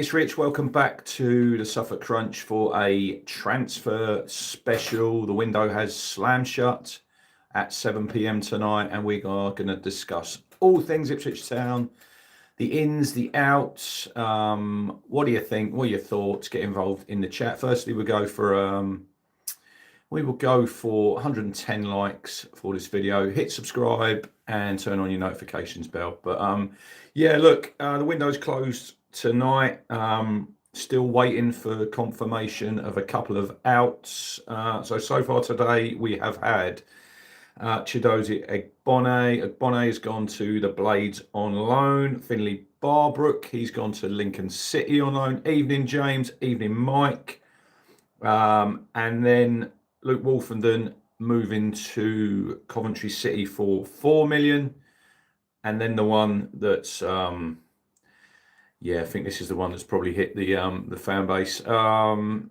It's Rich. Welcome back to the Suffolk Crunch for a transfer special. The window has slammed shut at 7 p.m. tonight, and we are going to discuss all things Ipswich Town, the ins, the outs. What do you think? What are your thoughts? Get involved in the chat. Firstly, we will go for 110 likes for this video. Hit subscribe and turn on your notifications bell. But yeah, look, the window's closed tonight. Still waiting for confirmation of a couple of outs. So far today we have had Chidozie Egbone. Egbone has gone to the Blades on loan. Finley Barbrook, he's gone to Lincoln City on loan. Evening James, evening Mike. And then Luke Wolfenden moving to Coventry City for 4 million. And then the one that's I think this is the one that's probably hit the fan base. Adam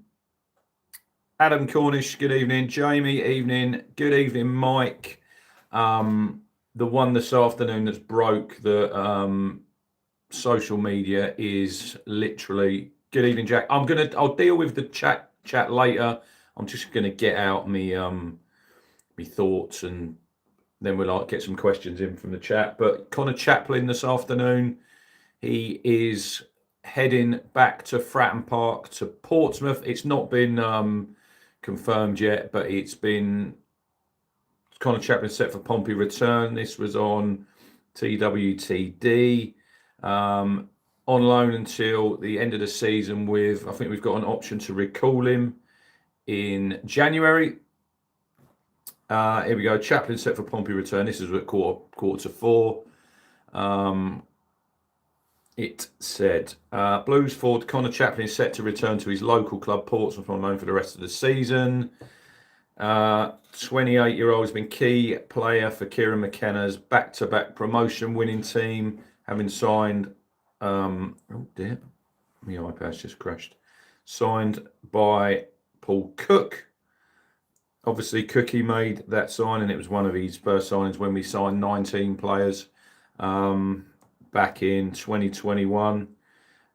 Cornish, good evening. Jamie, evening. Good evening, Mike. The one this afternoon that's broke the social media is literally good evening, Jack. I'll deal with the chat later. I'm just gonna get out me thoughts, and then we'll get some questions in from the chat. But Connor Chaplin this afternoon, he is heading back to Fratton Park to Portsmouth. It's not been confirmed yet, but it's been Connor Chaplin set for Pompey return. This was on TWTD. On loan until the end of the season with, I think we've got an option to recall him in January. Here we go. Chaplin set for Pompey return. This is at quarter to 4. It said, Blues forward Connor Chaplin is set to return to his local club, Portsmouth, on loan for the rest of the season. 28-year-old has been key player for Kieran McKenna's back-to-back promotion winning team, having signed... oh dear, my iPad's just crashed. Signed by Paul Cook. Obviously, Cookie made that signing. It was one of his first signings when we signed 19 players. Back in 2021.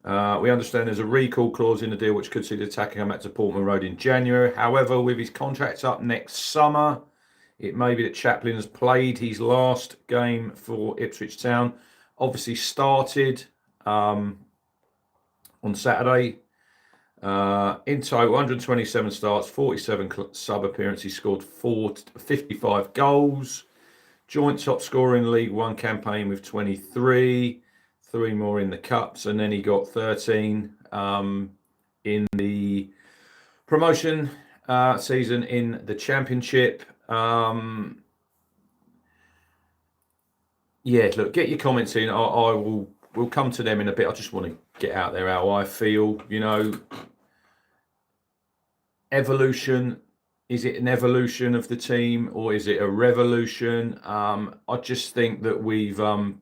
We understand there's a recall clause in the deal which could see the attacker come back to Portman Road in January. However, with his contract up next summer, it may be that Chaplin has played his last game for Ipswich Town. Obviously started on Saturday. In total, 127 starts, 47 sub appearances, scored 55 goals. Joint top scorer in League One campaign with 23, 3 more in the Cups, and then he got 13 in the promotion season in the Championship. Yeah, look, get your comments in. We'll come to them in a bit. I just want to get out there how I feel. You know, evolution. Is it an evolution of the team, or is it a revolution? I just think that we were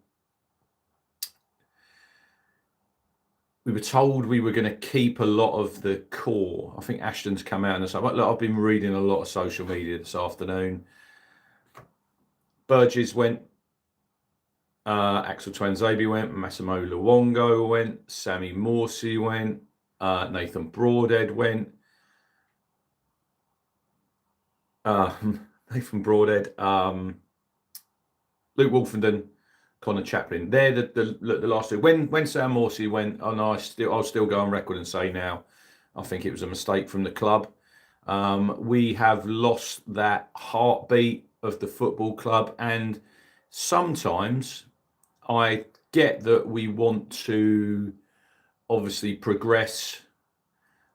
told we were going to keep a lot of the core. I think Ashton's come out and said, look, I've been reading a lot of social media this afternoon. Burgess went, Axel Twanzebe went, Massimo Luongo went, Sammy Morsey went, Nathan Broadhead went. Nathan Broadhead, Luke Wolfenden, Connor Chaplin. They're the last two. When Sam Morsey went, and I'll still go on record and say now, I think it was a mistake from the club. We have lost that heartbeat of the football club, and sometimes I get that we want to obviously progress,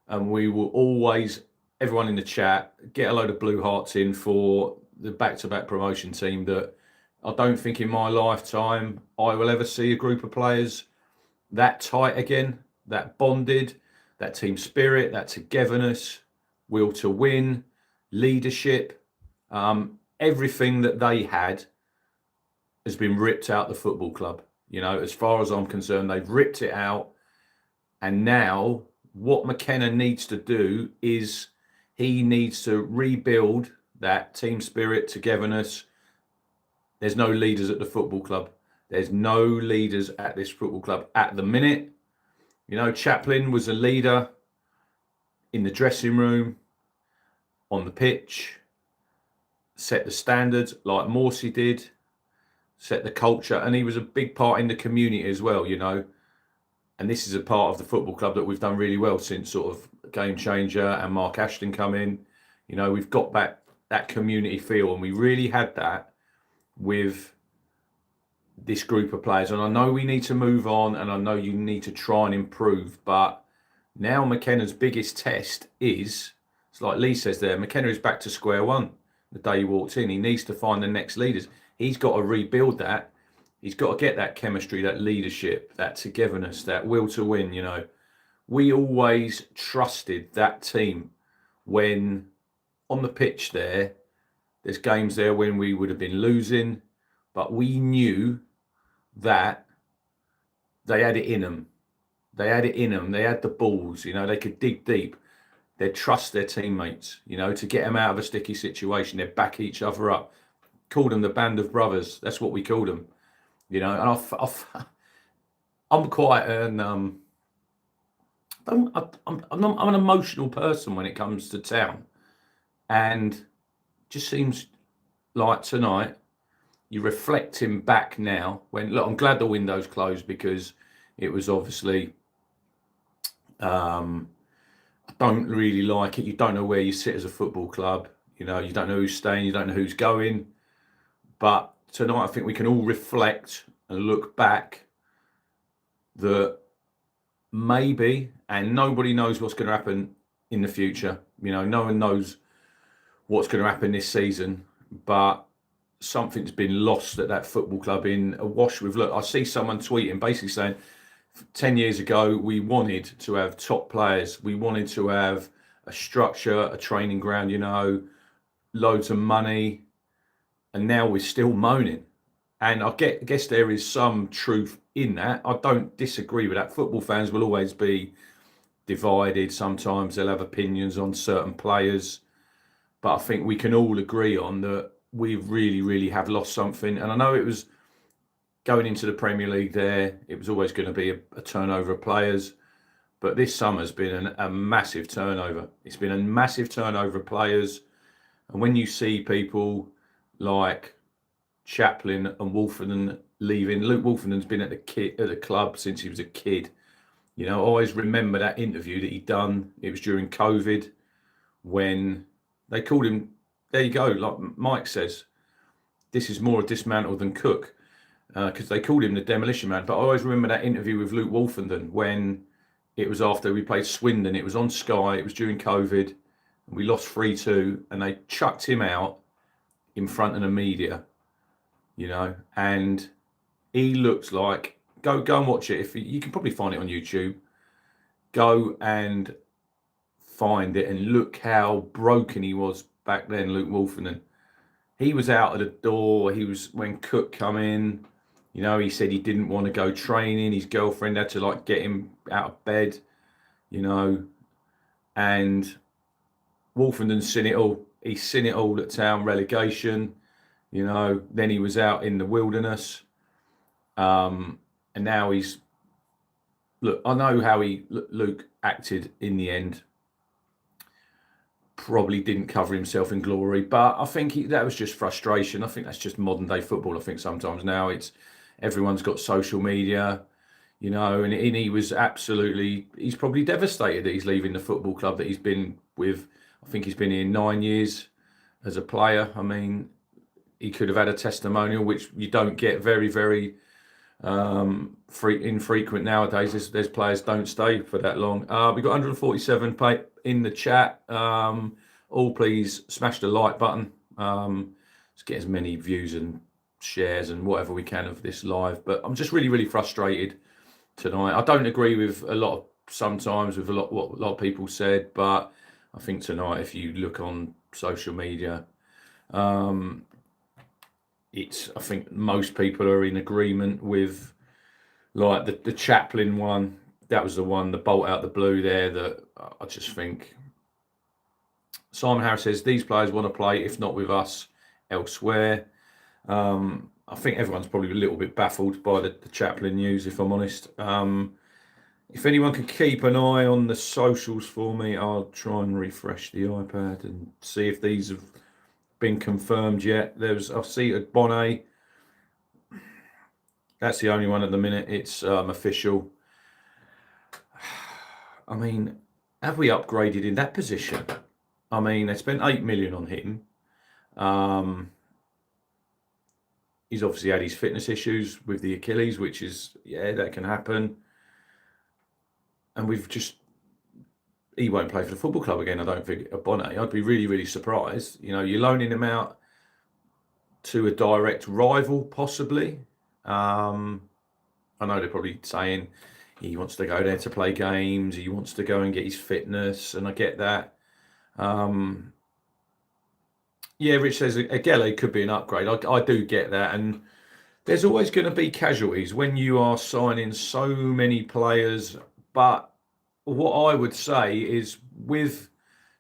and we will always, everyone in the chat, get a load of blue hearts in for the back-to-back promotion team that I don't think in my lifetime I will ever see a group of players that tight again, that bonded, that team spirit, that togetherness, will to win, leadership. Everything that they had has been ripped out the football club. You know, as far as I'm concerned, they've ripped it out. And now what McKenna needs to do is he needs to rebuild that team spirit, togetherness. There's no leaders at the football club. There's no leaders at this football club at the minute. You know, Chaplin was a leader in the dressing room, on the pitch, set the standards like Morsey did, set the culture, and he was a big part in the community as well, you know. And this is a part of the football club that we've done really well since sort of Game Changer and Mark Ashton come in. You know, we've got back that community feel, and we really had that with this group of players. And I know we need to move on, and I know you need to try and improve, but now McKenna's biggest test is, it's like Lee says there, McKenna is back to square one the day he walks in. He needs to find the next leaders. He's got to rebuild that. He's got to get that chemistry, that leadership, that togetherness, that will to win, you know. We always trusted that team when on the pitch there's games there when we would have been losing, but we knew that they had it in them. They had it in them. They had the balls, you know, they could dig deep. They'd trust their teammates, you know, to get them out of a sticky situation. They'd back each other up. Called them the band of brothers. That's what we called them, you know. And I'm quite an I'm an emotional person when it comes to town, and just seems like tonight you're reflecting back now. When look, I'm glad the window's closed because it was obviously. I don't really like it. You don't know where you sit as a football club. You know, you don't know who's staying. You don't know who's going. But tonight, I think we can all reflect and look back that maybe, and nobody knows what's going to happen in the future. You know, no one knows what's going to happen this season, but something's been lost at that football club in a wash with, look, I see someone tweeting basically saying, 10 years ago, we wanted to have top players. We wanted to have a structure, a training ground, you know, loads of money. And now we're still moaning. And I guess there is some truth in that. I don't disagree with that. Football fans will always be divided. Sometimes they'll have opinions on certain players. But I think we can all agree on that we really, really have lost something. And I know it was going into the Premier League there, it was always going to be a turnover of players. But this summer's been a massive turnover. It's been a massive turnover of players. And when you see people like Chaplin and Wolfenden leaving, Luke Wolfenden's been at the club since he was a kid. You know, I always remember that interview that he'd done. It was during COVID when they called him, there you go, like Mike says, this is more a dismantle than cook. Because they called him the demolition man. But I always remember that interview with Luke Wolfenden when it was after we played Swindon. It was on Sky. It was during COVID. And we lost 3-2. And they chucked him out in front of the media, you know. And he looks like, go and watch it. If you can probably find it on YouTube. Go and find it and look how broken he was back then, Luke Wolfenden. He was out of the door. He was, when Cook come in, you know, he said he didn't want to go training. His girlfriend had to like get him out of bed, you know. And Wolfenden's seen it all. He's seen it all at Town relegation, you know. Then he was out in the wilderness. And now he's, look, I know how Luke acted in the end. Probably didn't cover himself in glory, but I think that was just frustration. I think that's just modern day football. I think sometimes now it's everyone's got social media, you know, and he was absolutely, he's probably devastated that he's leaving the football club that he's been with. I think he's been here 9 years as a player. I mean, he could have had a testimonial, which you don't get very, very infrequent nowadays. There's players don't stay for that long. We've got 147 in the chat. All please smash the like button. Let's get as many views and shares and whatever we can of this live. But I'm just really, really frustrated tonight. I don't agree with sometimes with what a lot of people said, but I think tonight, if you look on social media, I think most people are in agreement with like the Chaplin one. That was the one, the bolt out the blue there, that I just think. Simon Harris says, these players want to play, if not with us, elsewhere. I think everyone's probably a little bit baffled by the Chaplin news, if I'm honest. If anyone could keep an eye on the socials for me, I'll try and refresh the iPad and see if these have been confirmed yet. I see a Bonnet. That's the only one at the minute. It's official. I mean, have we upgraded in that position? I mean, they spent 8 million on him. He's obviously had his fitness issues with the Achilles, which is, that can happen. And he won't play for the football club again, I don't think, Bonnet. I'd be really, really surprised. You're loaning him out to a direct rival, possibly. I know they're probably saying he wants to go there to play games. He wants to go and get his fitness, and I get that. Rich says Agele could be an upgrade. I do get that, and there's always going to be casualties when you are signing so many players. But what I would say is, with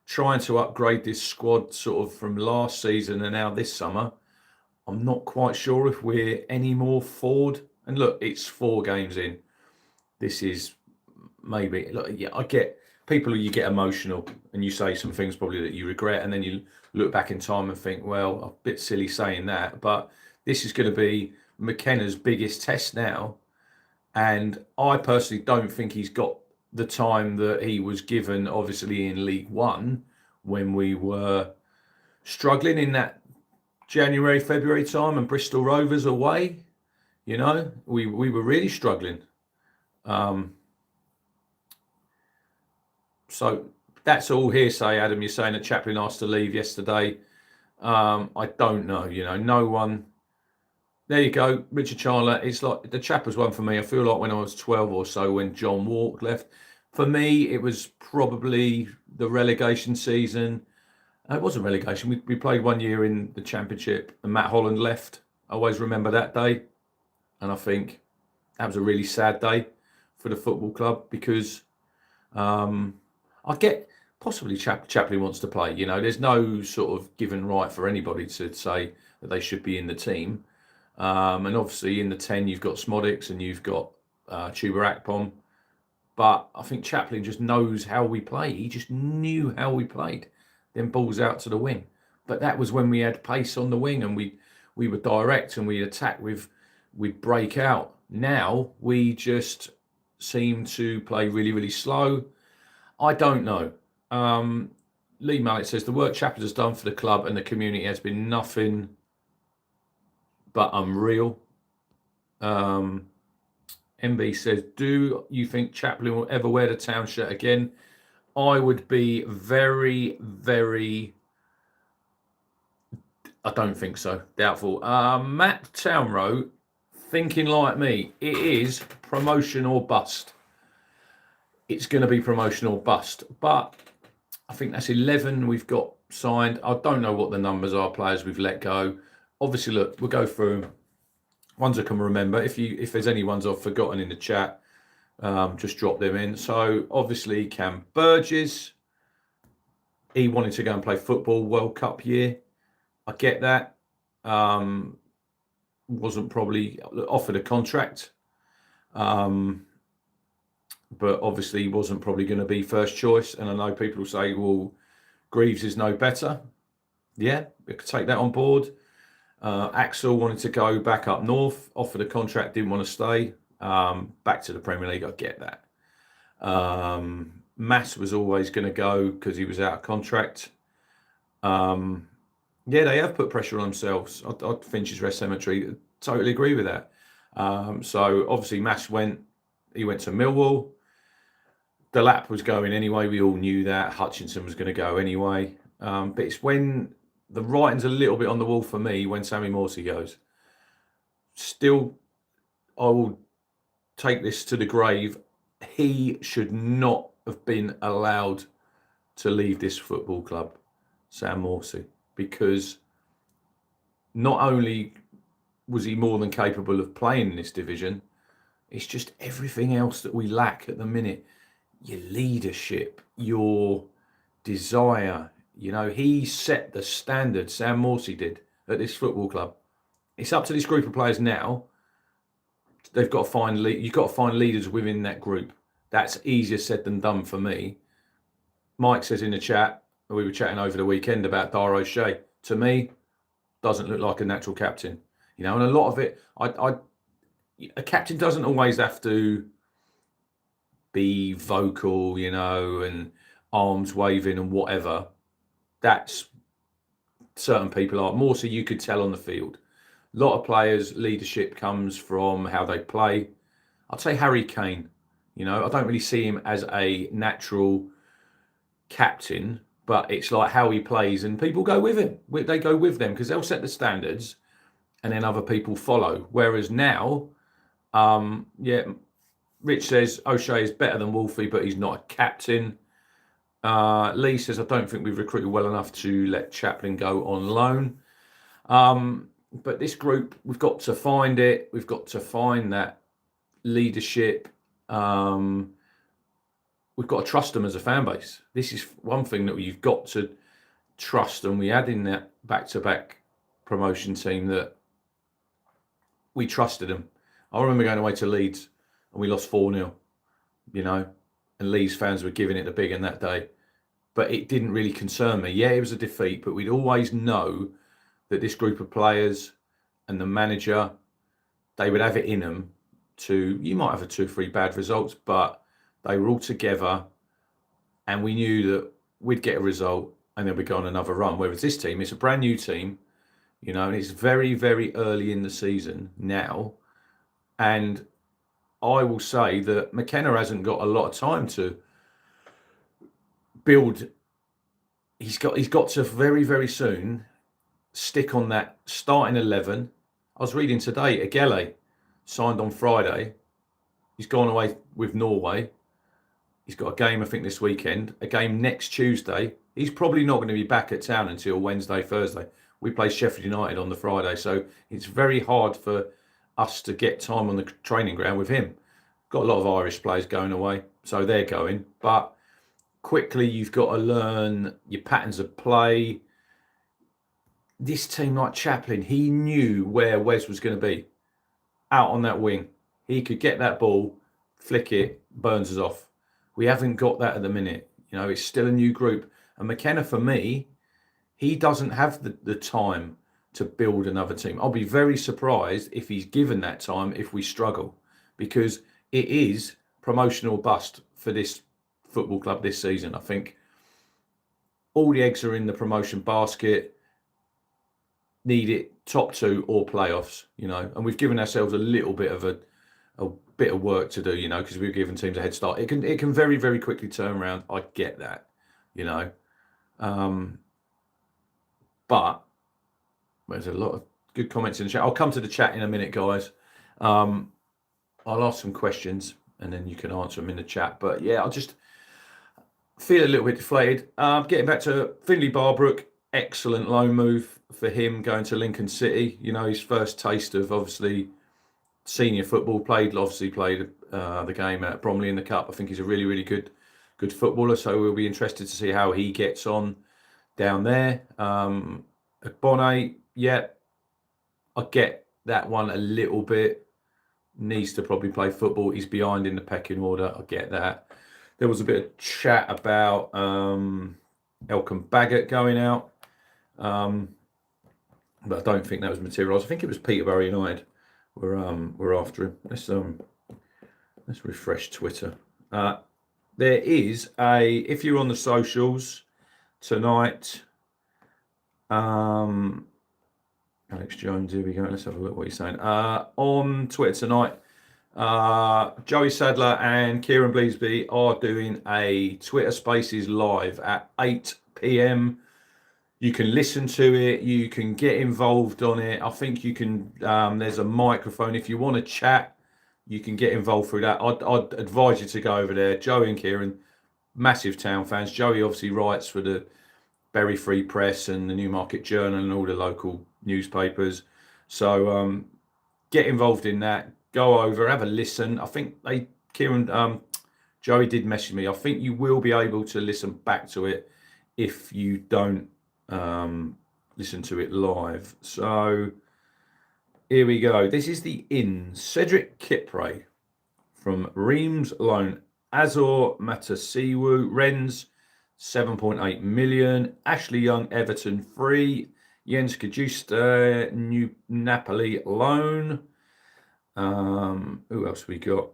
trying to upgrade this squad sort of from last season and now this summer, I'm not quite sure if we're any more forward. And look, it's 4 games in. This is maybe, look, I get people you get emotional and you say some things probably that you regret, and then you look back in time and think, well, I'm a bit silly saying that, but this is going to be McKenna's biggest test now, and I personally don't think he's got the time that he was given, obviously, in League One when we were struggling in that January, February time, and Bristol Rovers away. We were really struggling. So that's all hearsay, Adam. You're saying that Chaplin asked to leave yesterday. I don't know. No one. There you go, Richard Chandler. It's like the Chappers one for me. I feel like when I was 12 or so, when John Walk left. For me, it was probably the relegation season. It wasn't relegation. We played 1 year in the Championship, and Matt Holland left. I always remember that day, and I think that was a really sad day for the football club, because I get possibly Chaplin wants to play. There's no sort of given right for anybody to say that they should be in the team. And obviously in the 10 you've got Smodics and you've got Chuba Akpom. But I think Chaplin just knows how we play. He just knew how we played. Then balls out to the wing. But that was when we had pace on the wing, and we were direct, and we attack we'd break out. Now we just seem to play really, really slow. I don't know. Lee Mallet says the work Chaplin has done for the club and the community has been nothing but unreal. MB says, do you think Chaplin will ever wear the town shirt again? I would be very, very... I don't think so. Doubtful. Matt Townrow, thinking like me, it is promotion or bust. It's going to be promotion or bust. But I think that's 11 we've got signed. I don't know what the numbers are, players we've let go. Obviously, look, we'll go through them. Ones I can remember. If there's any ones I've forgotten in the chat, just drop them in. So obviously Cam Burgess, he wanted to go and play football World Cup year. I get that. Wasn't probably offered a contract. But obviously he wasn't probably going to be first choice. And I know people say, well, Greaves is no better. Yeah, we could take that on board. Axel wanted to go back up north, offered a contract, didn't want to stay. Back to the Premier League, I get that. Mass was always going to go because he was out of contract. They have put pressure on themselves. I'd Finch's Rest Cemetery, totally agree with that. So obviously Mass he went to Millwall. Delap was going anyway, we all knew that. Hutchinson was going to go anyway. But it's when the writing's a little bit on the wall for me when Sammy Morsey goes. Still, I will take this to the grave. He should not have been allowed to leave this football club, Sam Morsey, because not only was he more than capable of playing in this division, it's just everything else that we lack at the minute. Your leadership, your desire. He set the standard, Sam Morsey did, at this football club. It's up to this group of players now. They've got to find you've got to find leaders within that group. That's easier said than done for me. Mike says in the chat, we were chatting over the weekend about Dar O'Shea. To me, doesn't look like a natural captain. And a lot of it, a captain doesn't always have to be vocal, and arms waving and whatever. That's certain people are. More so you could tell on the field. A lot of players' leadership comes from how they play. I'd say Harry Kane. I don't really see him as a natural captain, but it's like how he plays, and people go with him. They go with them because they'll set the standards, and then other people follow. Whereas now, Rich says O'Shea is better than Wolfie, but he's not a captain. Lee says I don't think we've recruited well enough to let Chaplin go on loan. But this group, we've got to find it. We've got to find that leadership. We've got to trust them as a fan base. This is one thing that you've got to trust. And we had in that back-to-back promotion team that we trusted them. I remember going away to Leeds and we lost 4-0, and Leeds fans were giving it the big one that day. But it didn't really concern me. Yeah, it was a defeat, but we'd always know that this group of players and the manager, they would have it in them you might have 2 or 3 bad results, but they were all together and we knew that we'd get a result and then we'd go on another run. Whereas this team, it's a brand new team, and it's very, very early in the season now. And I will say that McKenna hasn't got a lot of time to build. He's got to very, very soon stick on that starting 11. I was reading today, Agele signed on Friday. He's gone away with Norway. He's got a game, I think, this weekend, a game next Tuesday. He's probably not going to be back at town until Wednesday, Thursday. We play Sheffield United on the Friday, so it's very hard for us to get time on the training ground with him. Got a lot of Irish players going away, so they're going. But quickly, you've got to learn your patterns of play. This team, like Chaplin, he knew where Wes was going to be. Out on that wing. He could get that ball, flick it, Burns us off. We haven't got that at the minute. It's still a new group. And McKenna, for me, he doesn't have the time to build another team. I'll be very surprised if he's given that time if we struggle, because it is promotion or bust for this football club this season. I think all the eggs are in the promotion basket. Need it top 2 or playoffs, and we've given ourselves a little bit of a bit of work to do, because we've given teams a head start. It can very, very quickly turn around. I get that, but there's a lot of good comments in the chat. I'll come to the chat in a minute, guys. I'll ask some questions and then you can answer them in the chat. But yeah, I'll just feel a little bit deflated. Getting back to Finley Barbrook, excellent loan move for him going to Lincoln City. His first taste of obviously senior football. Played the game at Bromley in the Cup. I think he's a really, really good footballer. So we'll be interested to see how he gets on down there. Bonnet, yeah, I get that one a little bit. Needs to probably play football. He's behind in the pecking order. I get that. There was a bit of chat about Elkan Baggett going out. But I don't think that was materialised. I think it was Peterborough United were after him. Let's refresh Twitter. There is if you're on the socials tonight, Alex Jones, here we go. Let's have a look what he's saying. On Twitter tonight, Joey Sadler and Kieran Bleasby are doing a Twitter Spaces live at 8 p.m. You can listen to it. You can get involved on it. I think you can. There's a microphone. If you want to chat, you can get involved through that. I'd advise you to go over there. Joey and Kieran, massive Town fans. Joey obviously writes for the Bury Free Press and the Newmarket Journal and all the local newspapers. So get involved in that. Go over, have a listen. I think Joey did message me. I think you will be able to listen back to it if you don't listen to it live. So here we go. This is the Cedric Kipre from Reims Loan Azor Matasiwu, Rennes, 7.8 million. Ashley Young, Everton, free. Jens Kajusta, New Napoli, loan. Who else we got?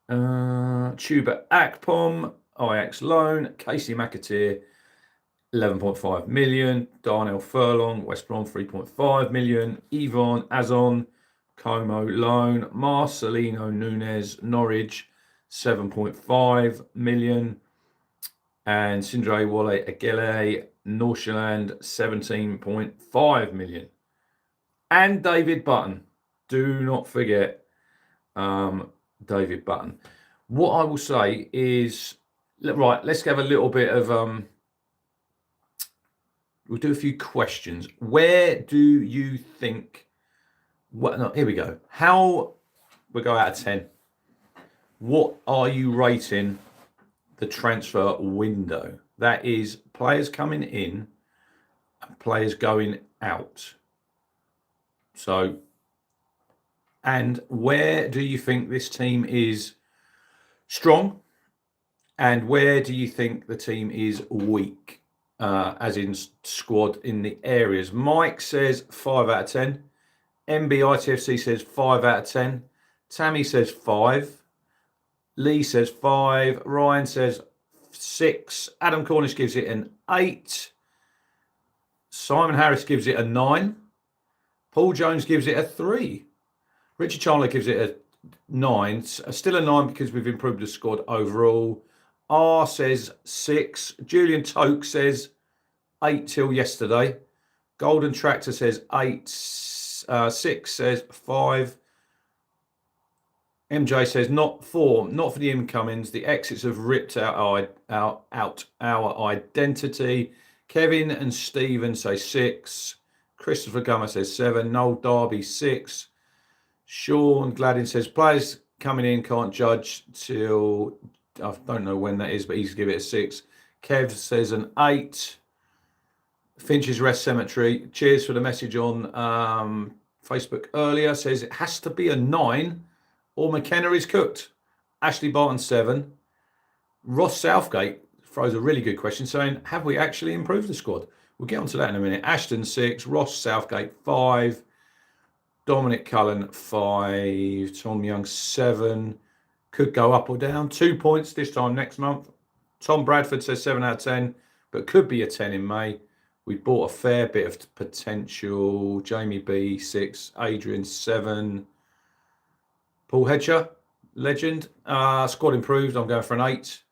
Chuba Akpom, Ajax loan. Casey McAteer, 11.5 million. Darnell Furlong, West Brom, 3.5 million. Yvonne Azon, Como loan. Marcelino Nunes, Norwich, 7.5 million. And Sindre Wale Agele, Nordsjælland, 17.5 million. And David Button. Do not forget David Button. What I will say is, right, let's have a little bit of, we'll do a few questions. Where do you think, no, here we go. We'll go out of 10. What are you rating the transfer window? That is players coming in and players going out. So, and where do you think this team is strong? And where do you think the team is weak? As in squad in the areas. Mike says 5 out of 10. MBITFC says 5 out of 10. Tammy says 5. Lee says 5. Ryan says 6. Adam Cornish gives it an 8. Simon Harris gives it a 9. Paul Jones gives it a 3. Richard Chandler gives it a 9. Still a 9 because we've improved the squad overall. R says 6. Julian Toke says 8 till yesterday. Golden Tractor says 8. 6 says 5. MJ says not for the incomings. The exits have ripped out our identity. Kevin and Stephen say 6. Christopher Gummer says 7. Noel Darby 6. Sean Gladden says players coming in can't judge till, I don't know when that is, but he's give it a 6. Kev says an 8. Finch's Rest Cemetery, cheers for the message on Facebook earlier, says it has to be a 9 or McKenna is cooked. Ashley Barton 7. Ross Southgate throws a really good question saying, have we actually improved the squad? We'll get onto that in a minute. Ashton 6, Ross Southgate 5, Dominic Cullen 5, Tom Young 7. Could go up or down. 2 points this time next month. Tom Bradford says 7 out of 10, but could be a 10 in May. We bought a fair bit of potential. Jamie B 6, Adrian 7. Paul Hedger, legend. Squad improved. I'm going for an 8.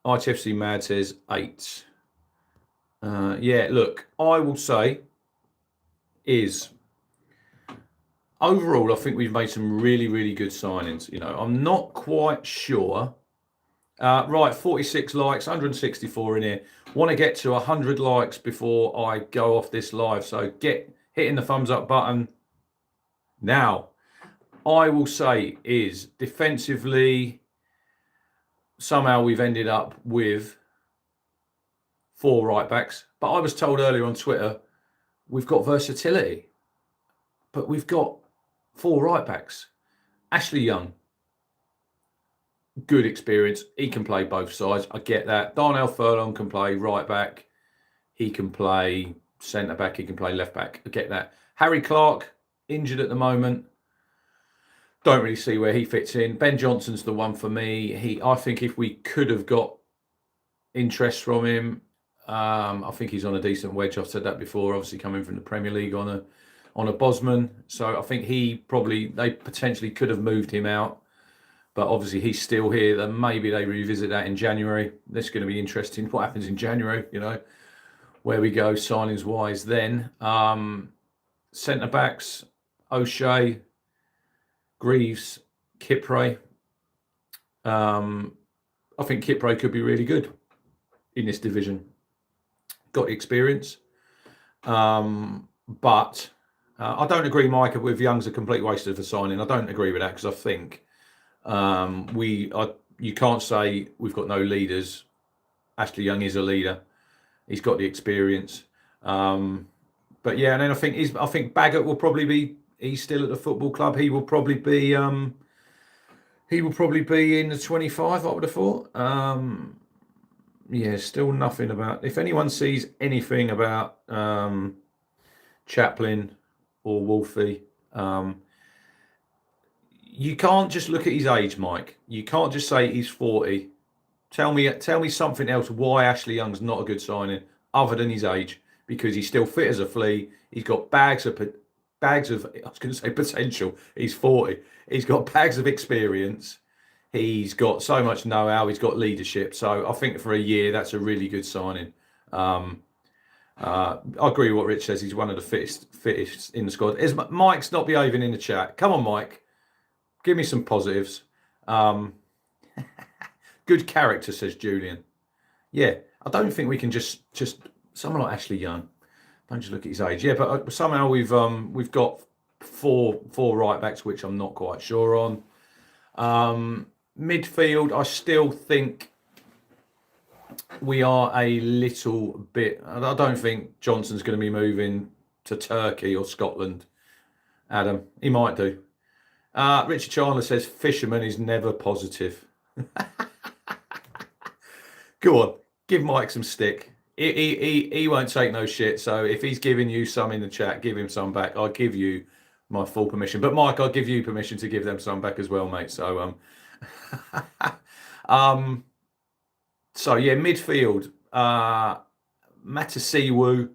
ITFC Mad says 8. Yeah, look, I will say is overall, I think we've made some really, really good signings. You know, I'm not quite sure. Right, 46 likes, 164 in here. Want to get to 100 likes before I go off this live. So get hitting the thumbs up button now. I will say is defensively, somehow we've ended up with 4 right backs. But I was told earlier on Twitter, we've got versatility. But we've got 4 right backs. Ashley Young, good experience. He can play both sides. I get that. Darnell Furlong can play right back. He can play centre back. He can play left back. I get that. Harry Clark, injured at the moment. Don't really see where he fits in. Ben Johnson's the one for me. I think if we could have got interest from him, I think he's on a decent wedge. I've said that before. Obviously coming from the Premier League on a Bosman. So I think they potentially could have moved him out. But obviously he's still here. Then maybe they revisit that in January. That's going to be interesting. What happens in January, you know, where we go signings wise then. Centre backs, O'Shea, Greaves, Kipre. I think Kipre could be really good in this division. Got the experience. But I don't agree, Micah, with Young's a complete waste of a signing. I don't agree with that because I think you can't say we've got no leaders. Ashley Young is a leader. He's got the experience. But yeah, and then I think Baggett will probably be. He's still at the football club. He will probably be. He will probably be in the 25, I would have thought. Yeah, still nothing about. If anyone sees anything about Chaplin or Wolfie, you can't just look at his age, Mike. You can't just say he's 40. Tell me something else why Ashley Young's not a good signing other than his age, because he's still fit as a flea. He's got bags of I was going to say potential. He's 40. He's got bags of experience. He's got so much know-how. He's got leadership. So I think for a year, that's a really good signing. I agree with what Rich says. He's one of the fittest in the squad. Mike's not behaving in the chat? Come on, Mike. Give me some positives. Good character, says Julian. Yeah, I don't think we can just someone like Ashley Young. Don't just look at his age. Yeah, but somehow we've got four right backs, which I'm not quite sure on. Midfield, I still think we are a little bit. I don't think Johnson's going to be moving to Turkey or Scotland. Adam, he might do. Richard Chandler says Fisherman is never positive. Go on, give Mike some stick. He won't take no shit. So if he's giving you some in the chat, give him some back. I'll give you my full permission. But Mike, I'll give you permission to give them some back as well, mate. So so yeah, midfield. Matasiwu,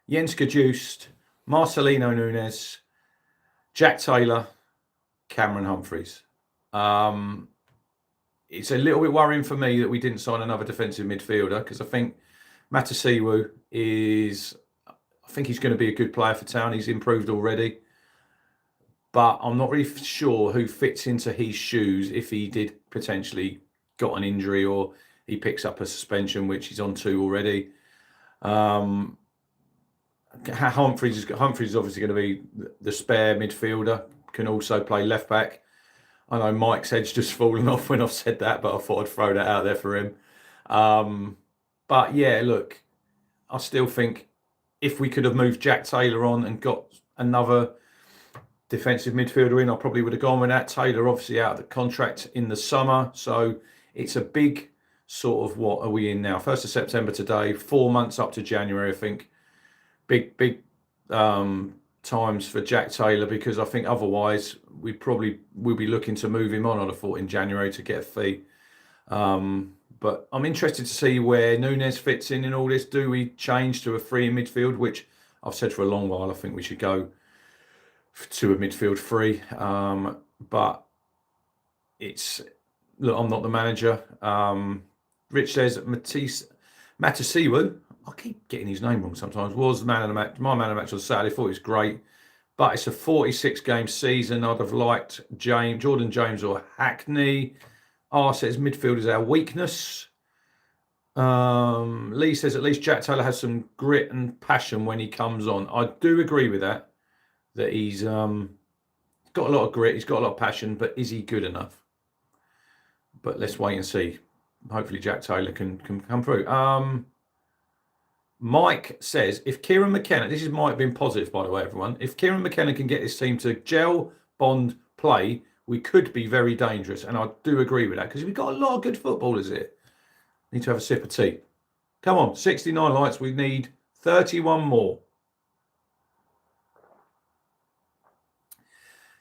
Jens Kajust, Marcelino Nunes, Jack Taylor, Cameron Humphreys. It's a little bit worrying for me that we didn't sign another defensive midfielder, because I think Matasiwu is, I think he's going to be a good player for Town. He's improved already. But I'm not really sure who fits into his shoes if he did potentially got an injury or he picks up a suspension, which he's on to already. Humphreys is obviously going to be the spare midfielder, can also play left back. I know Mike's head's just fallen off when I've said that, but I thought I'd throw that out there for him. But yeah, look, I still think if we could have moved Jack Taylor on and got another defensive midfielder in, I probably would have gone with that. Taylor obviously out of the contract in the summer, so it's a big sort of, what are we in now? 1st of September today, 4 months up to January, I think. Big times for Jack Taylor, because I think otherwise we probably will be looking to move him on, I'd have thought, in January to get a fee. But I'm interested to see where Nunes fits in all this. Do we change to a free in midfield, which I've said for a long while I think we should go to a midfield free. But it's, look, I'm not the manager. Rich says Matasiwu, I keep getting his name wrong sometimes, was man of the match. My man of the match on Saturday. Thought he was great, but it's a 46-game season. I'd have liked Jordan James or Hackney. R says midfield is our weakness. Lee says at least Jack Taylor has some grit and passion when he comes on. I do agree with that he's got a lot of grit, he's got a lot of passion, but is he good enough? But let's wait and see. Hopefully Jack Taylor can come through. Mike says, if Kieran McKenna, this is Mike being positive, by the way, everyone. If Kieran McKenna can get this team to gel, bond, play, we could be very dangerous. And I do agree with that, because we've got a lot of good footballers here. Need to have a sip of tea. Come on, 69 likes. We need 31 more.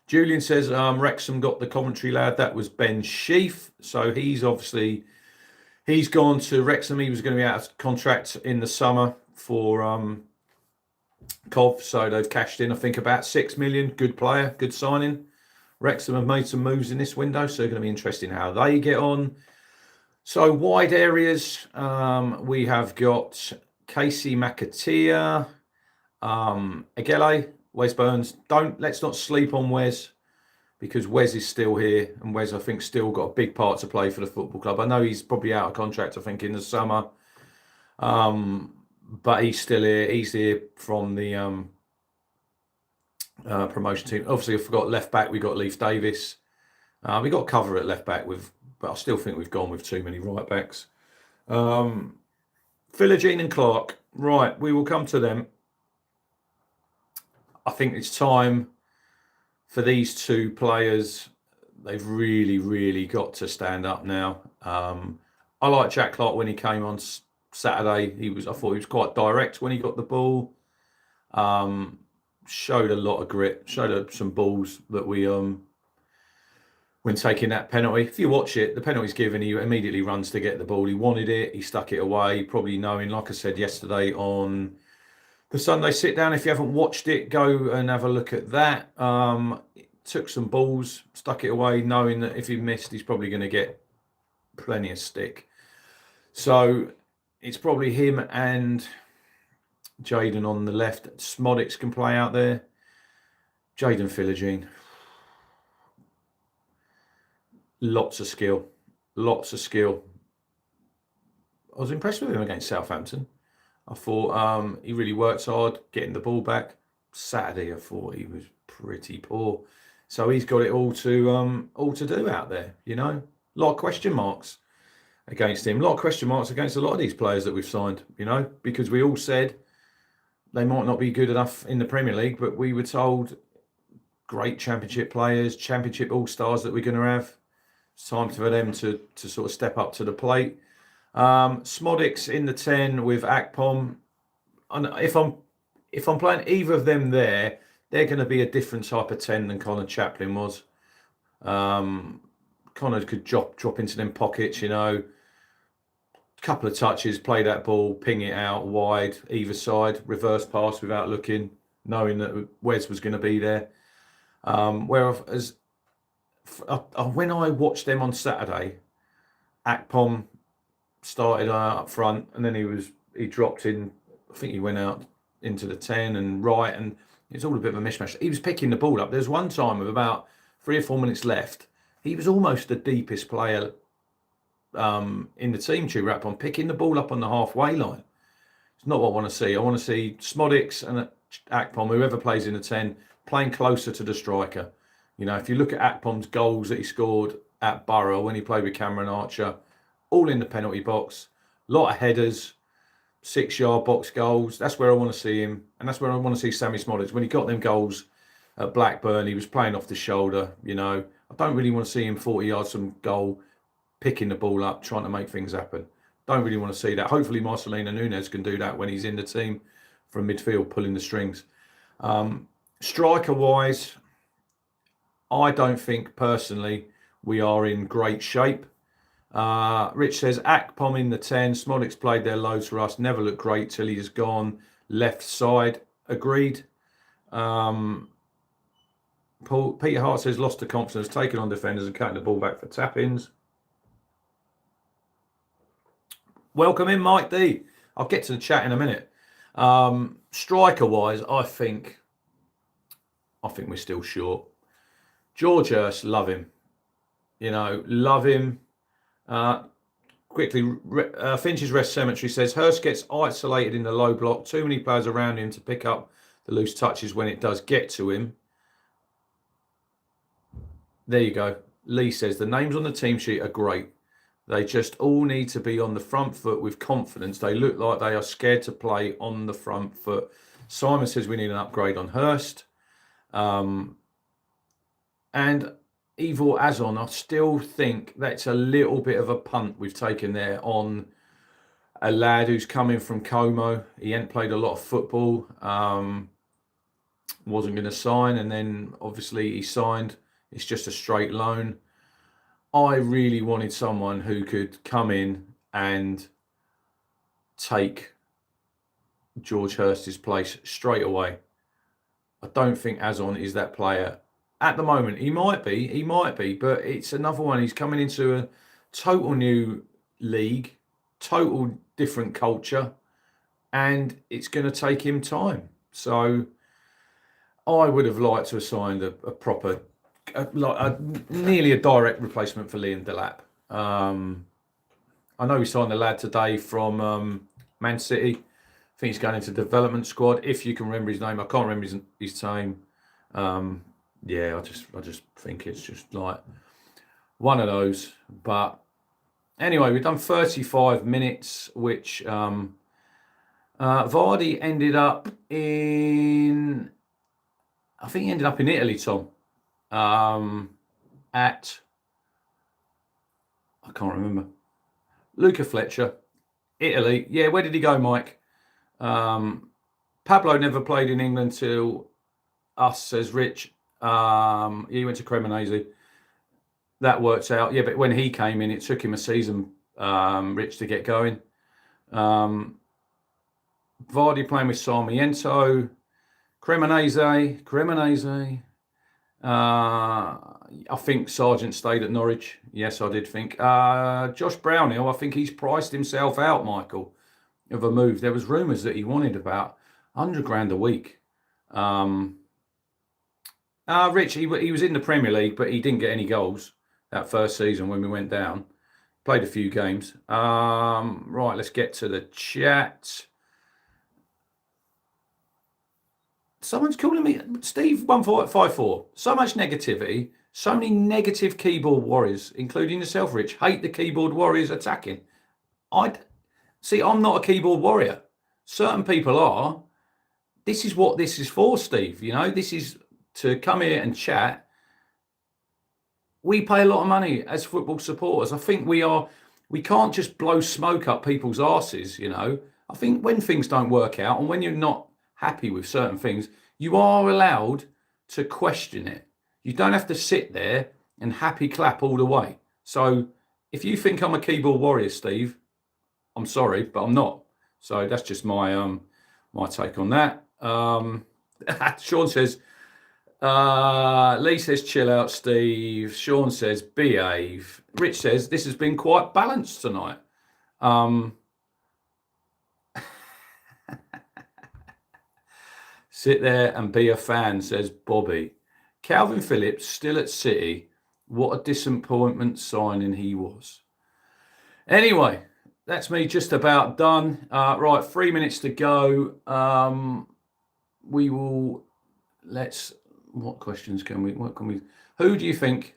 Julian says, Wrexham got the commentary lad. That was Ben Sheaf. So he's gone to Wrexham. He was going to be out of contract in the summer for Cov. So they've cashed in, I think, about 6 million. Good player, good signing. Wrexham have made some moves in this window, so it's going to be interesting how they get on. So wide areas, we have got Casey McAteer, Agele, Wes Burns. Let's not sleep on Wes, because Wes is still here, and Wes, I think, still got a big part to play for the football club. I know he's probably out of contract, I think, in the summer, but he's still here. He's here from the promotion team. Obviously, I forgot left back. We got Leif Davis. We got cover at left back but I still think we've gone with too many right backs. Philogene and Clark. Right, we will come to them. I think it's time for these two players. they've really, really got to stand up now. I like Jack Clark when he came on Saturday. I thought he was quite direct when he got the ball. Showed a lot of grit, showed some balls that we when taking that penalty. If you watch it, the penalty's given, he immediately runs to get the ball. He wanted it, he stuck it away, probably knowing, like I said yesterday on the Sunday sit down, if you haven't watched it, go and have a look at that. Took some balls, stuck it away, knowing that if he missed, he's probably going to get plenty of stick. So it's probably him and Jaden on the left. Smodix can play out there. Jaden Philogene. Lots of skill. Lots of skill. I was impressed with him against Southampton. I thought he really worked hard getting the ball back. Saturday, I thought he was pretty poor. So he's got it all to do out there, you know. A lot of question marks against him. A lot of question marks against a lot of these players that we've signed, you know, because we all said they might not be good enough in the Premier League, but we were told great Championship players, Championship all-stars that we're going to have. It's time for them to sort of step up to the plate. Smodix in the 10 with Akpom. And if I'm playing either of them there, they're going to be a different type of 10 than Connor Chaplin was. Connor could drop into them pockets, you know. Couple of touches, play that ball, ping it out wide, either side, reverse pass without looking, knowing that Wes was going to be there. Whereas when I watched them on Saturday, Akpom started up front, and then he dropped in. I think he went out into the 10 and right, and it's all a bit of a mishmash. He was picking the ball up. There's one time with about 3 or 4 minutes left, he was almost the deepest player in the team, Akpom, picking the ball up on the halfway line. It's not what I want to see. I want to see Smodix and Akpom, whoever plays in the 10, playing closer to the striker. You know, if you look at Akpom's goals that he scored at Borough when he played with Cameron Archer, all in the penalty box, a lot of headers, 6-yard box goals. That's where I want to see him, and that's where I want to see Sammy Smodix. When he got them goals at Blackburn, he was playing off the shoulder. You know, I don't really want to see him 40 yards from goal, picking the ball up, trying to make things happen. Don't really want to see that. Hopefully Marcelino Nunes can do that when he's in the team from midfield, pulling the strings. Striker-wise, I don't think personally we are in great shape. Rich says, Akpom in the 10. Smodix played there loads for us. Never looked great till he's gone left side. Agreed. Peter Hart says, lost the confidence, taking on defenders and cutting the ball back for tap-ins. Welcome in, Mike D. I'll get to the chat in a minute. Striker-wise, I think we're still short. George Hurst, love him. You know, love him. Quickly, Finch's Rest Cemetery says, Hurst gets isolated in the low block. Too many players around him to pick up the loose touches when it does get to him. There you go. Lee says, the names on the team sheet are great. They just all need to be on the front foot with confidence. They look like they are scared to play on the front foot. Simon says we need an upgrade on Hurst. And Ivor Azon, I still think that's a little bit of a punt we've taken there on a lad who's coming from Como. He hadn't played a lot of football, wasn't going to sign, and then obviously he signed. It's just a straight loan. I really wanted someone who could come in and take George Hurst's place straight away. I don't think Azon is that player. At the moment, he might be, but it's another one. He's coming into a total new league, total different culture, and it's going to take him time. So I would have liked to have signed a proper, nearly a direct replacement for Liam Delap. I know we signed the lad today from Man City. I think he's going into development squad. If you can remember his name, I can't remember his name. Yeah, I just think it's just like one of those. But anyway, we've done 35 minutes, which Vardy ended up in, I think he ended up in Italy, Tom, at I can't remember. Luca Fletcher, Italy. Yeah, where did he go, Mike? Pablo never played in England till us, says Rich. He went to Cremonese. That works out. Yeah, but when he came in, it took him a season, Rich, to get going. Vardy playing with Sarmiento. Cremonese. I think Sargent stayed at Norwich. Yes, I did think. Josh Brownhill, I think he's priced himself out, Michael, of a move. There was rumours that he wanted about 100 grand a week. Rich, he was in the Premier League, but he didn't get any goals that first season when we went down. Played a few games. Right, let's get to the chat. Someone's calling me Steve 1454. So much negativity, so many negative keyboard warriors, including yourself, Rich. Hate the keyboard warriors attacking. I'm not a keyboard warrior. Certain people are. This is what this is for, Steve. You know, this is to come here and chat. We pay a lot of money as football supporters. I think we can't just blow smoke up people's arses, you know. I think when things don't work out and when you're not happy with certain things, you are allowed to question it. You don't have to sit there and happy clap all the way. So if you think I'm a keyboard warrior, Steve, I'm sorry, but I'm not. So that's just my take on that. Sean says, Lee says, chill out, Steve. Sean says, behave. Rich says, this has been quite balanced tonight. Sit there and be a fan, says Bobby. Calvin Phillips still at City. What a disappointment signing he was. Anyway, that's me just about done. Right, 3 minutes to go. What questions can we, who do you think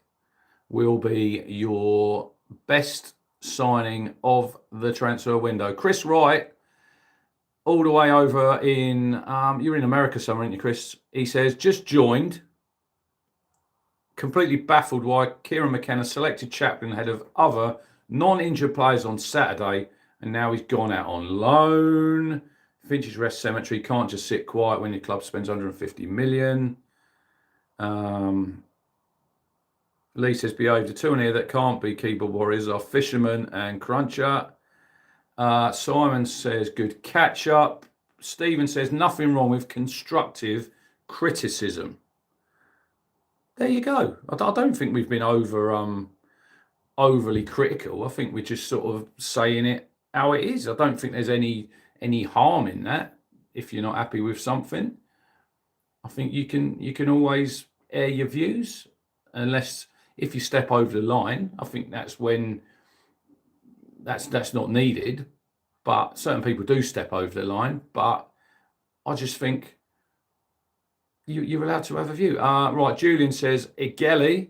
will be your best signing of the transfer window? Chris Wright, all the way over in, you're in America somewhere, aren't you, Chris? He says, just joined. Completely baffled why Kieran McKenna selected Chaplin ahead of other non-injured players on Saturday, and now he's gone out on loan. Finch's Rest Cemetery can't just sit quiet when your club spends 150 million. Lee says, behave. The two in here that can't be keyboard warriors are Fisherman and Cruncher. Simon says, good catch up. Stephen says, nothing wrong with constructive criticism. There you go. I don't think we've been overly critical. I think we're just sort of saying it how it is. I don't think there's any harm in that. If you're not happy with something, I think you can always air your views, unless if you step over the line. I think that's when that's not needed. But certain people do step over the line. But I just think you're allowed to have a view. Right, Julian says Igeli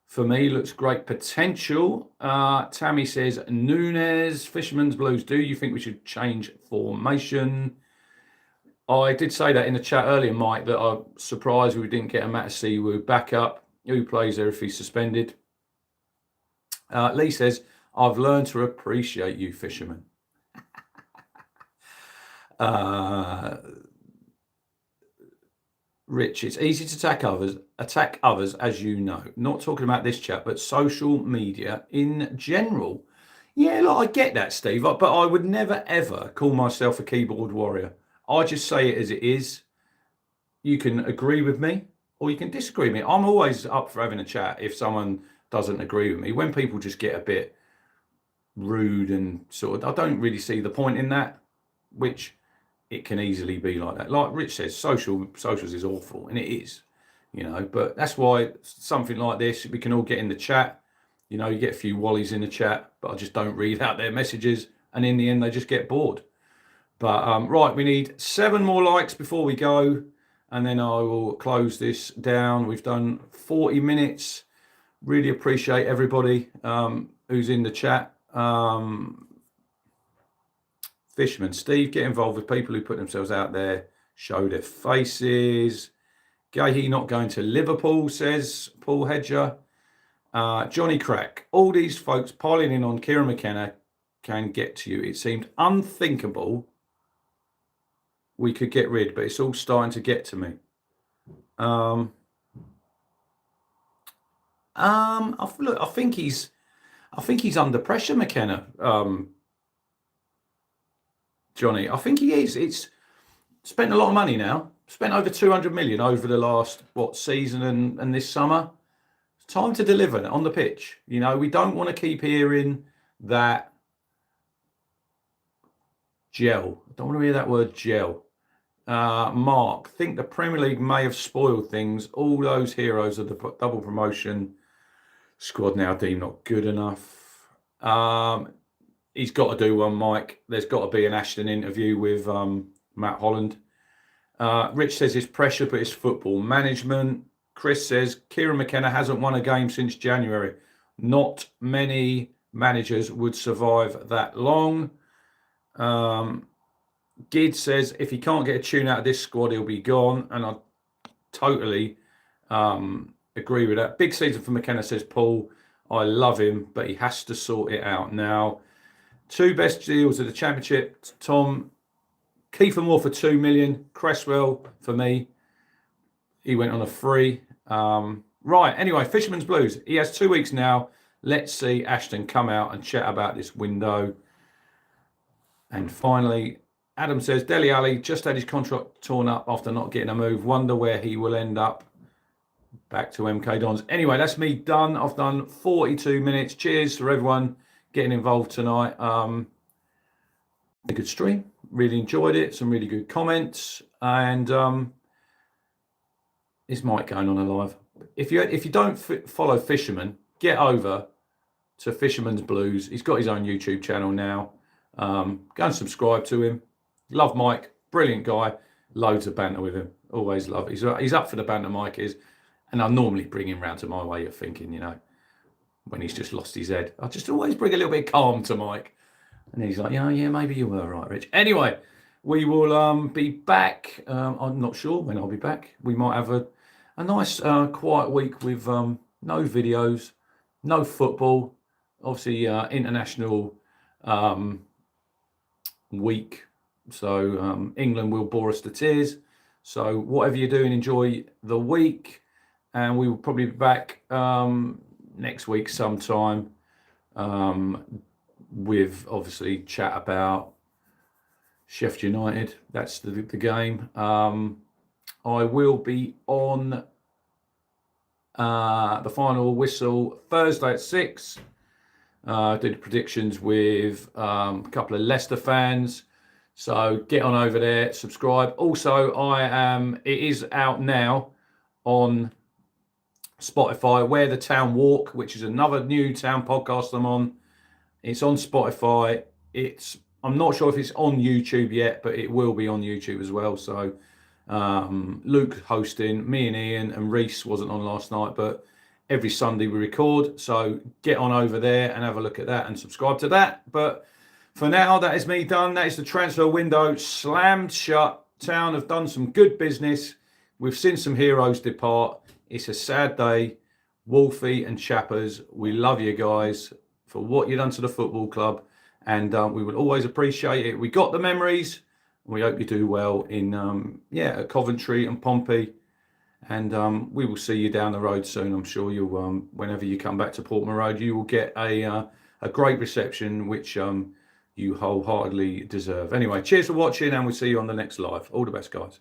for me looks great potential. Tammy says Nunes, Fisherman's Blues. Do you think we should change formation? I did say that in the chat earlier, Mike, that I'm surprised we didn't get a Matasiwu backup. Who plays there if he's suspended? Lee says, I've learned to appreciate you, Fisherman. Rich, it's easy to attack others, as you know. Not talking about this chat, but social media in general. Yeah, look, I get that, Steve, but I would never, ever call myself a keyboard warrior. I just say it as it is. You can agree with me or you can disagree with me. I'm always up for having a chat if someone doesn't agree with me. When people just get a bit rude and sort of, I don't really see the point in that, which it can easily be like that. Like Rich says, socials is awful, and it is, you know, but that's why something like this, we can all get in the chat. You know, you get a few wallies in the chat, but I just don't read out their messages, and in the end, they just get bored. But right, we need 7 more likes before we go, and then I will close this down. We've done 40 minutes. Really appreciate everybody who's in the chat. Fisherman, Steve, get involved with people who put themselves out there, show their faces. Gahey not going to Liverpool, says Paul Hedger. Johnny Crack. All these folks piling in on Kieran McKenna can get to you. It seemed unthinkable we could get rid, but it's all starting to get to me. Look, I think he's under pressure, McKenna. Johnny, I think he is. It's spent a lot of money now. Spent over 200 million over the last season and this summer. It's time to deliver on the pitch. You know, we don't want to keep hearing that gel. I don't want to hear that word gel. Mark, think the Premier League may have spoiled things. All those heroes of the double promotion squad now deemed not good enough. He's got to do one, Mike. There's got to be an Ashton interview with Matt Holland. Rich says it's pressure, but it's football management. Chris says Kieran McKenna hasn't won a game since January. Not many managers would survive that long. Gid says if he can't get a tune out of this squad, he'll be gone. And I totally agree with that. Big season for McKenna, says Paul. I love him, but he has to sort it out now. 2 best deals of the Championship, Tom. Kiefer Moore for 2 million. Cresswell for me. He went on a free. Right, anyway, Fisherman's Blues. He has 2 weeks now. Let's see Ashton come out and chat about this window. And finally, Adam says, Dele Alli just had his contract torn up after not getting a move. Wonder where he will end up. Back to MK Dons. Anyway, that's me done. I've done 42 minutes. Cheers for everyone getting involved tonight. A good stream. Really enjoyed it. Some really good comments. And is Mike going on a live? If you don't follow Fisherman, get over to Fisherman's Blues. He's got his own YouTube channel now. Go and subscribe to him. Love Mike. Brilliant guy. Loads of banter with him. Always love it. He's up for the banter, Mike is. And I normally bring him round to my way of thinking, you know, when he's just lost his head. I just always bring a little bit of calm to Mike. And he's like, yeah, maybe you were right, Rich. Anyway, we will be back. I'm not sure when I'll be back. We might have a nice quiet week with no videos, no football. Obviously, international week. So England will bore us to tears. So whatever you're doing, enjoy the week. And we will probably be back next week sometime with obviously chat about Sheffield United. That's the game. I will be on the final whistle Thursday at 6. Did predictions with a couple of Leicester fans. So get on over there, subscribe. Also, it is out now on Spotify, Where the Town Walk, which is another new town podcast I'm on. It's on Spotify. I'm not sure if it's on YouTube yet, but it will be on YouTube as well. So Luke hosting, me and Ian, and Reese wasn't on last night, but every Sunday we record. So get on over there and have a look at that and subscribe to that. But for now, that is me done. That is the transfer window slammed shut. Town have done some good business. We've seen some heroes depart. It's a sad day. Wolfie and Chappers, we love you guys for what you've done to the football club. And we will always appreciate it. We got the memories. We hope you do well in at Coventry and Pompey. And we will see you down the road soon. I'm sure you'll, whenever you come back to Portman Road, you will get a great reception, which you wholeheartedly deserve. Anyway, cheers for watching, and we'll see you on the next live. All the best, guys.